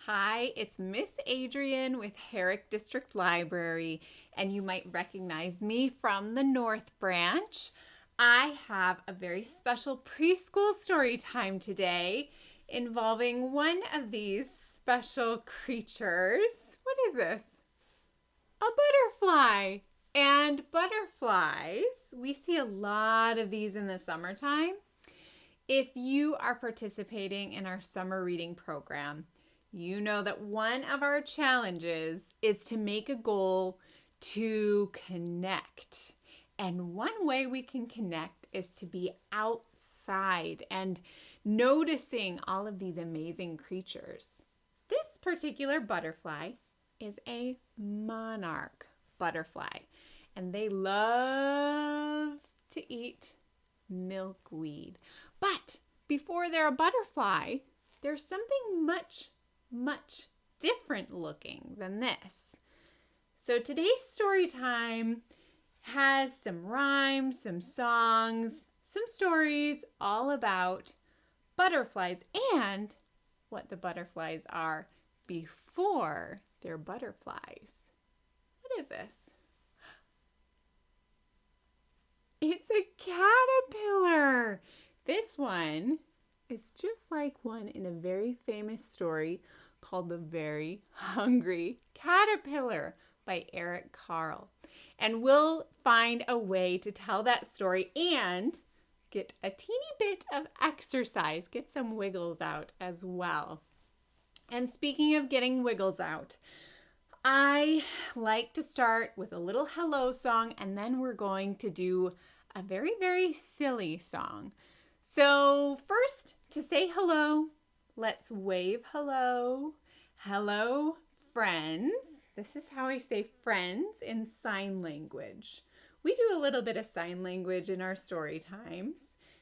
Hi, it's Miss Adrienne with Herrick District Library, and you might recognize me from the North Branch. I have a very special preschool story time today involving one of these special creatures. What is this? A butterfly. And butterflies, we see a lot of these in the summertime. If you are participating in our summer reading program, you know that one of our challenges is to make a goal to connect. And one way we can connect is to be outside and noticing all of these amazing creatures. This particular butterfly is a monarch butterfly, and they love to eat milkweed. But before they're a butterfly, there's something much different looking than this. So today's story time has some rhymes, some songs, some stories all about butterflies and what the butterflies are before they're butterflies. What is this? It's a caterpillar. This one is just like one in a very famous story called The Very Hungry Caterpillar by Eric Carle. And we'll find a way to tell that story and get a teeny bit of exercise, get some wiggles out as well. And speaking of getting wiggles out, I like to start with a little hello song, and then we're going to do a very silly song. So first, to say hello, let's wave hello. Hello, friends. This is how I say friends in sign language. We do a little bit of sign language in our story times.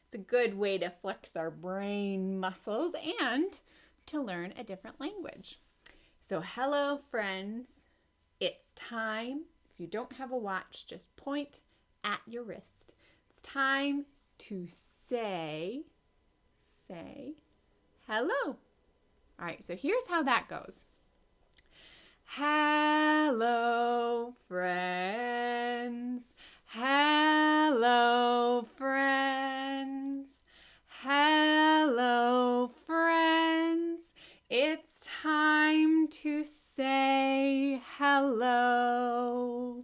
It's a good way to flex our brain muscles and to learn a different language. So hello, friends. It's time. If you don't have a watch, just point at your wrist. It's time to say hello. All right, so here's how that goes. Hello, friends. Hello, friends. Hello, friends. It's time to say hello.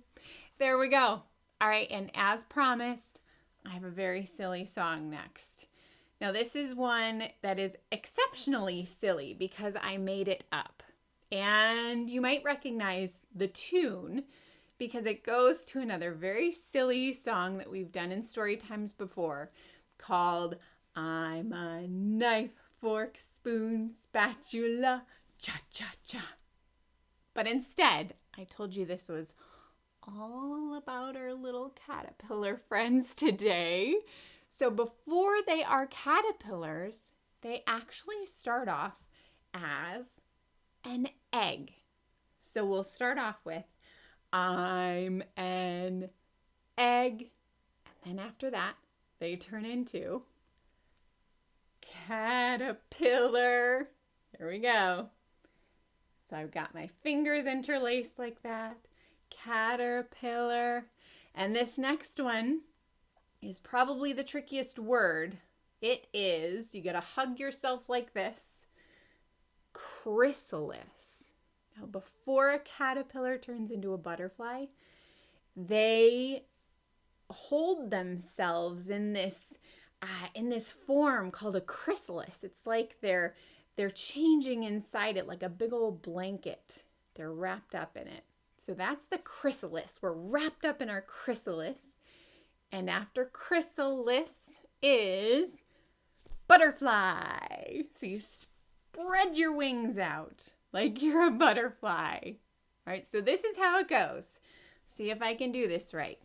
There we go. All right, and as promised, I have a very silly song next. Now, this is one that is exceptionally silly because I made it up. And you might recognize the tune because it goes to another very silly song that we've done in story times before called I'm a knife, fork, spoon, spatula, cha-cha-cha. But instead, I told you this was all about our little caterpillar friends today. So before they are caterpillars, they actually start off as an egg. So we'll start off with I'm an egg. And then after that, they turn into caterpillar. There we go. So I've got my fingers interlaced like that. Caterpillar. And this next one is probably the trickiest word. It is, you gotta hug yourself like this, chrysalis. Now, before a caterpillar turns into a butterfly, they hold themselves in this form called a chrysalis. It's like they're changing inside it like a big old blanket. They're wrapped up in it. So that's the chrysalis. We're wrapped up in our chrysalis. And after chrysalis is butterfly. So you spread your wings out like you're a butterfly. All right, so this is how it goes. See if I can do this right.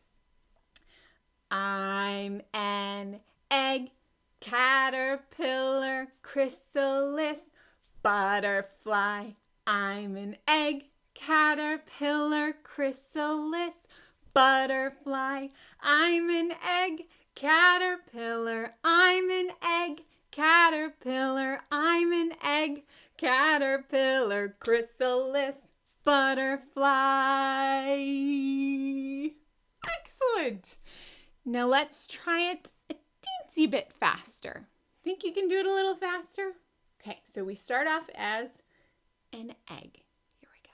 I'm an egg, caterpillar, chrysalis, butterfly. I'm an egg, caterpillar, chrysalis, butterfly. I'm an egg, caterpillar. I'm an egg, caterpillar. I'm an egg, caterpillar. caterpillar, chrysalis, butterfly. Excellent. Now let's try it a teensy bit faster. Think you can do it a little faster? Okay, so we start off as an egg. Here we go.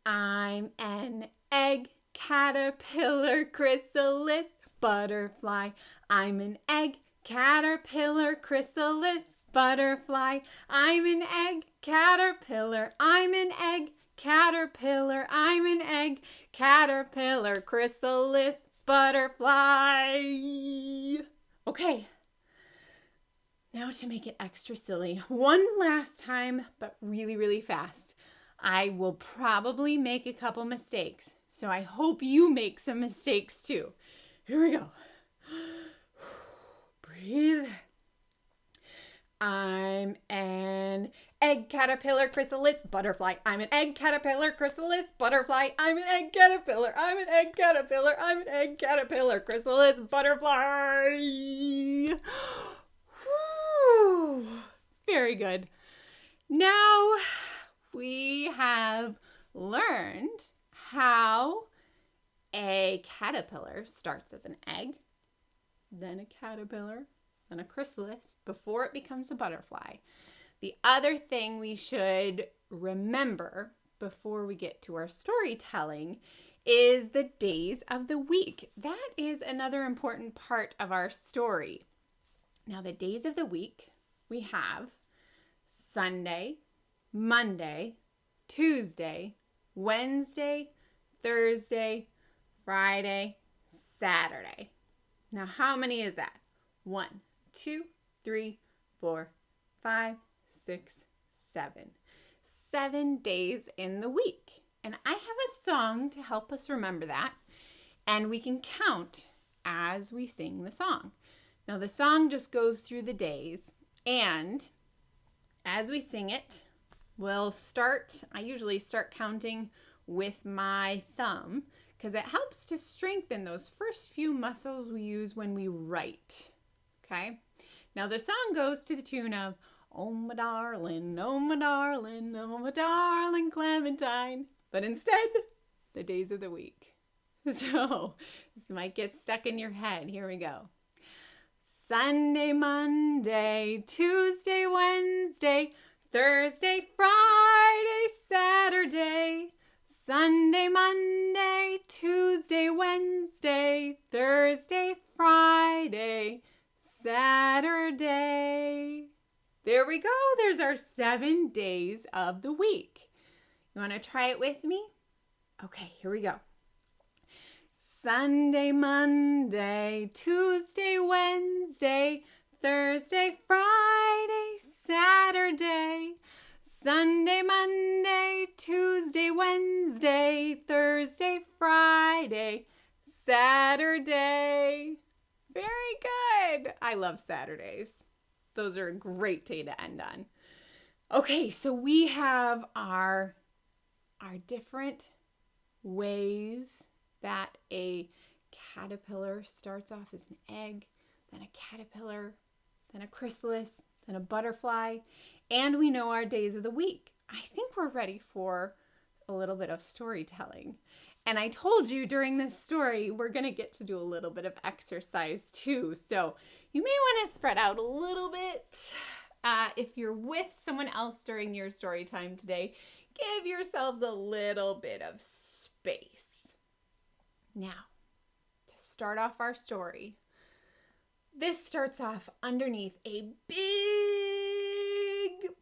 I'm an egg, caterpillar, chrysalis, butterfly. I'm an egg, caterpillar, chrysalis, butterfly. I'm an egg, caterpillar. I'm an egg, caterpillar. I'm an egg, caterpillar, chrysalis, butterfly. Okay. Now to make it extra silly, one last time, but really, really fast. I will probably make a couple mistakes, so I hope you make some mistakes too. Here we go. Breathe. I'm an egg, caterpillar, chrysalis, butterfly. I'm an egg, caterpillar, chrysalis, butterfly. I'm an egg, caterpillar. I'm an egg, caterpillar. I'm an egg, caterpillar, chrysalis, butterfly. Whew. Very good. Now we have learned how a caterpillar starts as an egg, then a caterpillar, then a chrysalis, before it becomes a butterfly. The other thing we should remember before we get to our storytelling is the days of the week. That is another important part of our story. Now, the days of the week, we have Sunday, Monday, Tuesday, Wednesday, Thursday, Friday, Saturday. Now, how many is that? 1, 2, 3, 4, 5, 6, 7. 7 days in the week. And I have a song to help us remember that. And we can count as we sing the song. Now, the song just goes through the days. And as we sing it, I usually start counting with my thumb because it helps to strengthen those first few muscles we use when we write. Okay? Now, the song goes to the tune of, oh my darling, oh my darling, oh my darling Clementine. But instead, the days of the week. So, this might get stuck in your head. Here we go. Sunday, Monday, Tuesday, Wednesday, Thursday, Friday, Saturday. Sunday, Monday, Tuesday, Wednesday, Thursday, Friday, Saturday. There we go. There's our 7 days of the week. You want to try it with me? Okay, here we go. Sunday, Monday, Tuesday, Wednesday, Thursday, Friday, Saturday. Sunday, Monday, Tuesday, Wednesday, Thursday, Friday, Saturday. Very good. I love Saturdays. Those are a great day to end on. Okay, so we have our different ways that a caterpillar starts off as an egg, then a caterpillar, then a chrysalis, then a butterfly, and we know our days of the week. I think we're ready for a little bit of storytelling. And I told you during this story, we're going to get to do a little bit of exercise too. So you may want to spread out a little bit. If you're with someone else during your story time today, give yourselves a little bit of space. Now, to start off our story, this starts off underneath a big,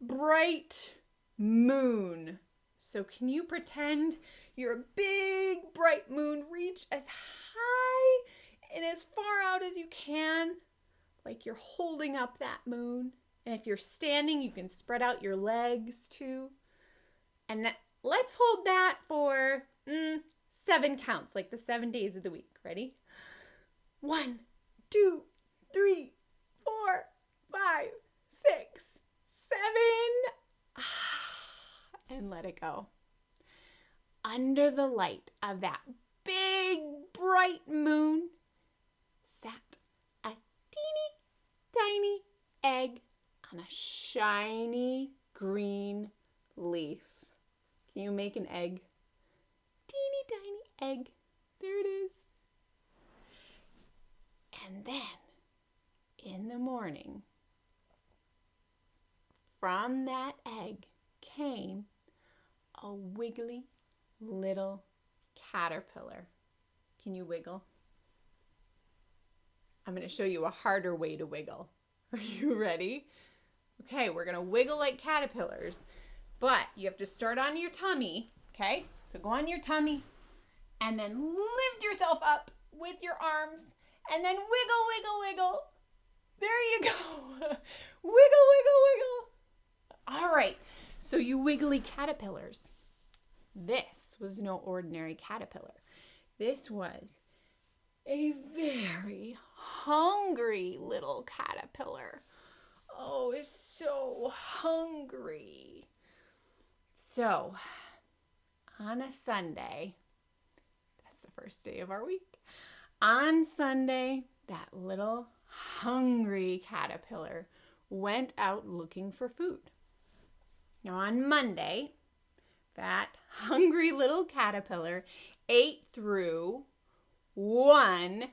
bright moon. So can you pretend you're a big, bright moon? Reach as high and as far out as you can, like you're holding up that moon. And if you're standing, you can spread out your legs too. And let's hold that for 7 counts, like the 7 days of the week. Ready? 1, 2, 3, 4, 5, 6, 7. And let it go. Under the light of that big, bright moon sat a teeny, tiny egg on a shiny green leaf. Can you make an egg? Teeny tiny egg. There it is. And then in the morning, from that egg came a wiggly little caterpillar. Can you wiggle? I'm going to show you a harder way to wiggle. Are you ready? Okay, we're going to wiggle like caterpillars, but you have to start on your tummy, okay? So go on your tummy and then lift yourself up with your arms and then wiggle, wiggle, wiggle. There you go. Wiggle, wiggle, wiggle. All right, so you wiggly caterpillars. This was no ordinary caterpillar. This was a very hungry little caterpillar. Oh, it's so hungry. So, on a Sunday, that's the first day of our week. On Sunday, that little hungry caterpillar went out looking for food. Now, on Monday, that hungry little caterpillar ate through one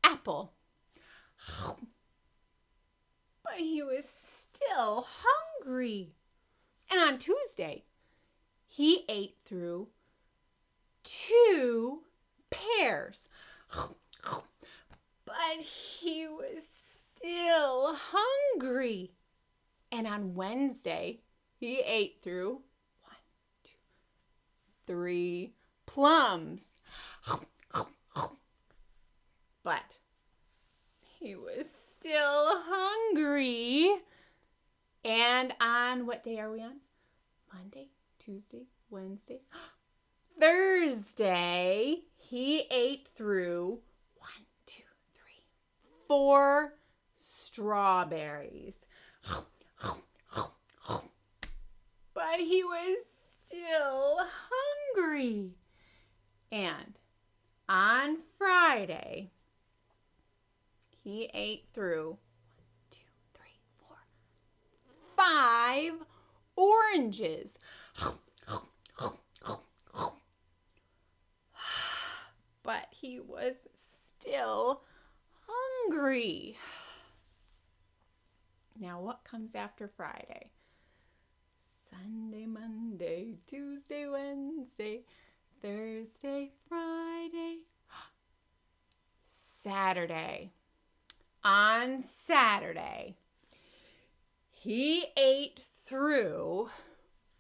apple. But he was still hungry. And on Tuesday, he ate through 2 pears. But he was still hungry. And on Wednesday, he ate through 1, 2, 3 plums. But he was still hungry. And on what day are we on? Monday, Tuesday, Wednesday, Thursday, he ate through 1, 2, 3, 4 strawberries. But he was still hungry. And on Friday, he ate through 1, 2, 3, 4, 5 oranges. But he was still hungry. Now, what comes after Friday? Sunday, Monday, Tuesday, Wednesday, Thursday, Friday, Saturday. On Saturday, he ate through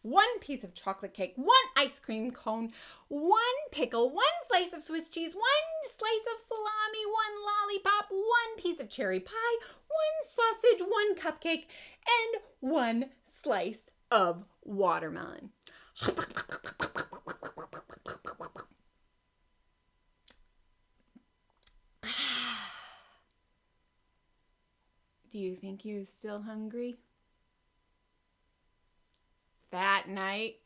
1 piece of chocolate cake, 1 ice cream cone, 1 pickle, 1 slice of Swiss cheese, 1 slice of salami, 1 lollipop, 1 piece of cherry pie, 1 sausage, 1 cupcake, and 1 slice of watermelon. Do you think he was still hungry? That night,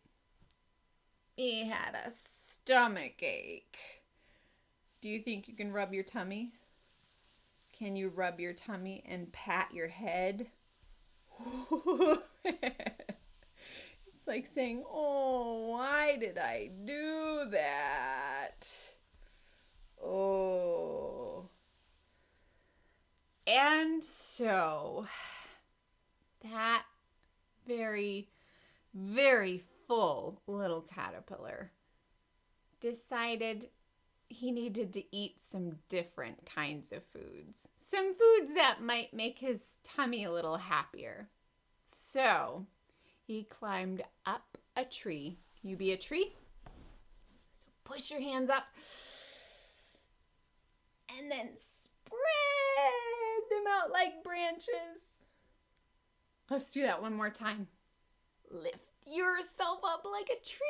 he had a stomach ache. Do you think you can rub your tummy? Can you rub your tummy and pat your head? It's like saying, oh, why did I do that? Oh. And so, that very, very full little caterpillar decided he needed to eat some different kinds of foods. Some foods that might make his tummy a little happier. So, he climbed up a tree. Can you be a tree? So push your hands up and then spread them out like branches. Let's do that one more time. Lift yourself up like a tree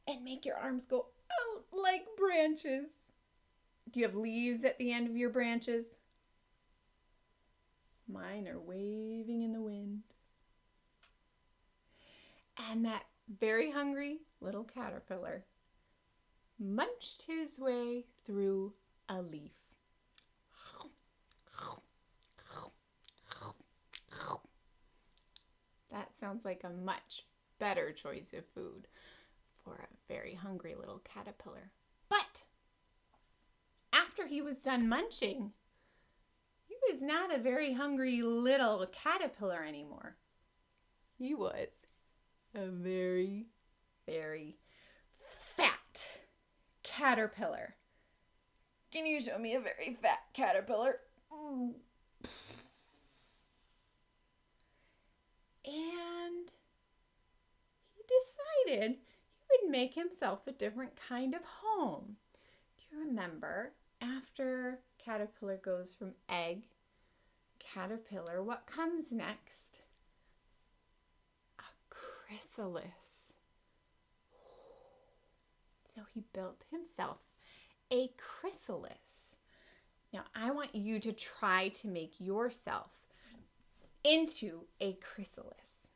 and make your arms go out like branches. Do you have leaves at the end of your branches? Mine are waving in the wind. And that very hungry little caterpillar munched his way through a leaf. sounds like a much better choice of food for a very hungry little caterpillar. But after he was done munching, he was not a very hungry little caterpillar anymore. He was a very, very fat caterpillar. Can you show me a very fat caterpillar? And he decided he would make himself a different kind of home. Do you remember, after caterpillar goes from egg, caterpillar, what comes next? A chrysalis. So he built himself a chrysalis. Now I want you to try to make yourself into a chrysalis.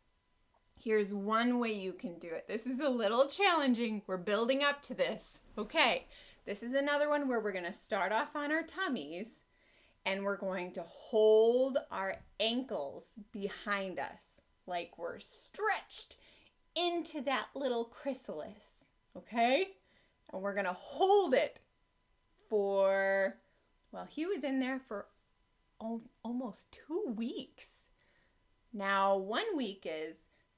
Here's one way you can do it. This is a little challenging. We're building up to this. Okay, this is another one where we're going to start off on our tummies and we're going to hold our ankles behind us like we're stretched into that little chrysalis. Okay? And we're going to hold it for, well, he was in there for almost 2 weeks. Now, 1 week is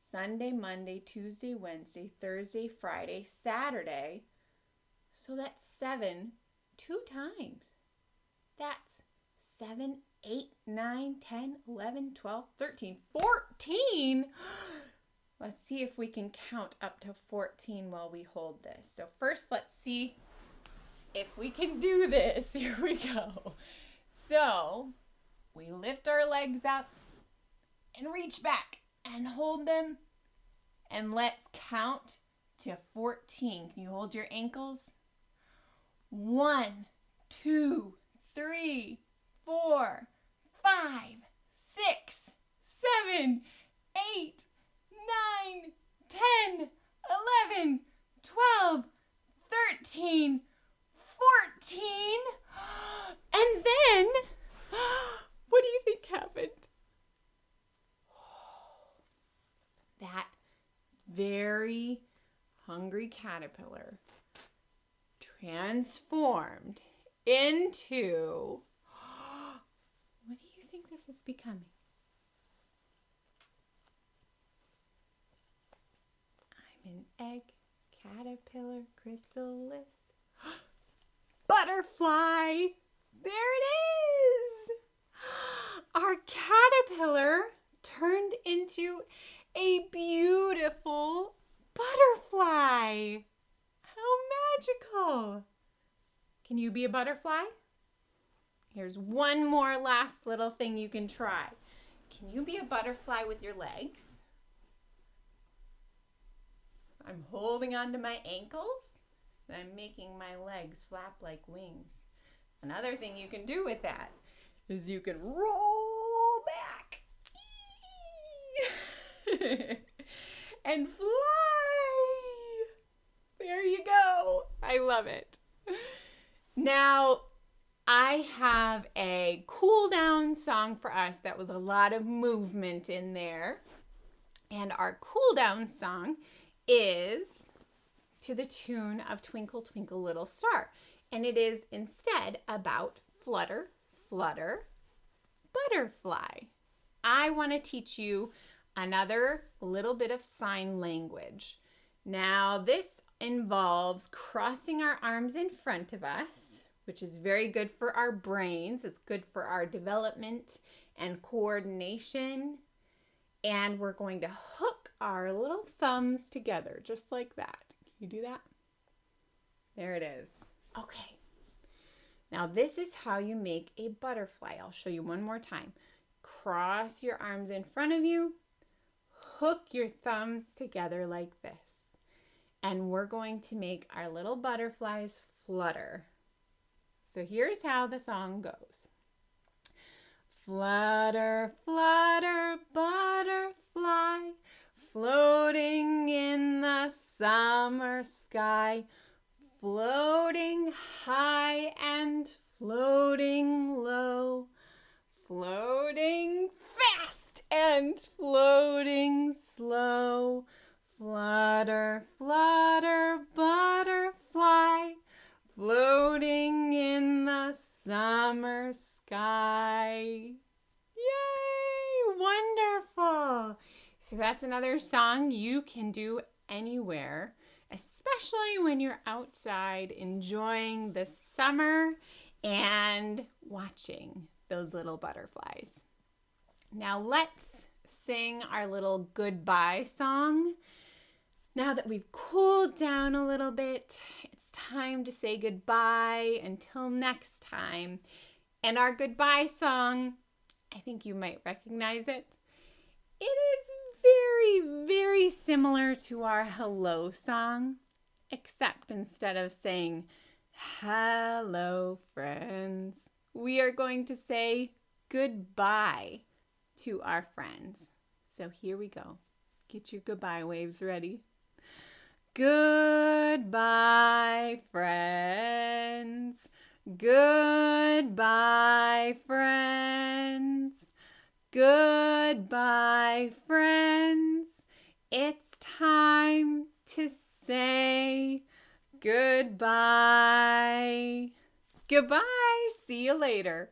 Sunday, Monday, Tuesday, Wednesday, Thursday, Friday, Saturday. So that's 7, 2 times. That's 7, 8, 9, 10, 11, 12, 13, 14. Let's see if we can count up to 14 while we hold this. So first, let's see if we can do this. Here we go. So we lift our legs up and reach back and hold them. And let's count to 14. Can you hold your ankles? 1, 2, 3, 4, 5, 6, 7, 8, 9, 10, 11, 12, 13, 14. And then, what do you think happened? That very hungry caterpillar transformed into, what do you think this is becoming? I'm an egg, caterpillar, chrysalis, butterfly. There it is. Our caterpillar turned into a beautiful butterfly. How magical. Can you be a butterfly? Here's one more last little thing you can try. Can you be a butterfly with your legs? I'm holding onto my ankles and I'm making my legs flap like wings. Another thing you can do with that is you can roll back and fly. There you go. I love it. Now, I have a cool down song for us that was a lot of movement in there. And our cool down song is to the tune of Twinkle, Twinkle, Little Star. And it is instead about flutter, flutter, butterfly. I want to teach you another little bit of sign language. Now, this involves crossing our arms in front of us, which is very good for our brains. It's good for our development and coordination. And we're going to hook our little thumbs together, just like that. Can you do that? There it is. Okay. Now, this is how you make a butterfly. I'll show you one more time. Cross your arms in front of you. Hook your thumbs together like this. And we're going to make our little butterflies flutter. So here's how the song goes. Flutter, flutter, butterfly, floating in the summer sky, floating high and floating low, floating fast And floating slow, flutter, flutter, butterfly, floating in the summer sky. Yay! Wonderful! So that's another song you can do anywhere, especially when you're outside enjoying the summer and watching those little butterflies. Now let's sing our little goodbye song. Now that we've cooled down a little bit, it's time to say goodbye until next time. And our goodbye song, I think you might recognize it. It is very, very similar to our hello song, except instead of saying, hello, friends, we are going to say goodbye to our friends. So here we go. Get your goodbye waves ready. Goodbye, friends. Goodbye, friends. Goodbye, friends. It's time to say goodbye. Goodbye. See you later.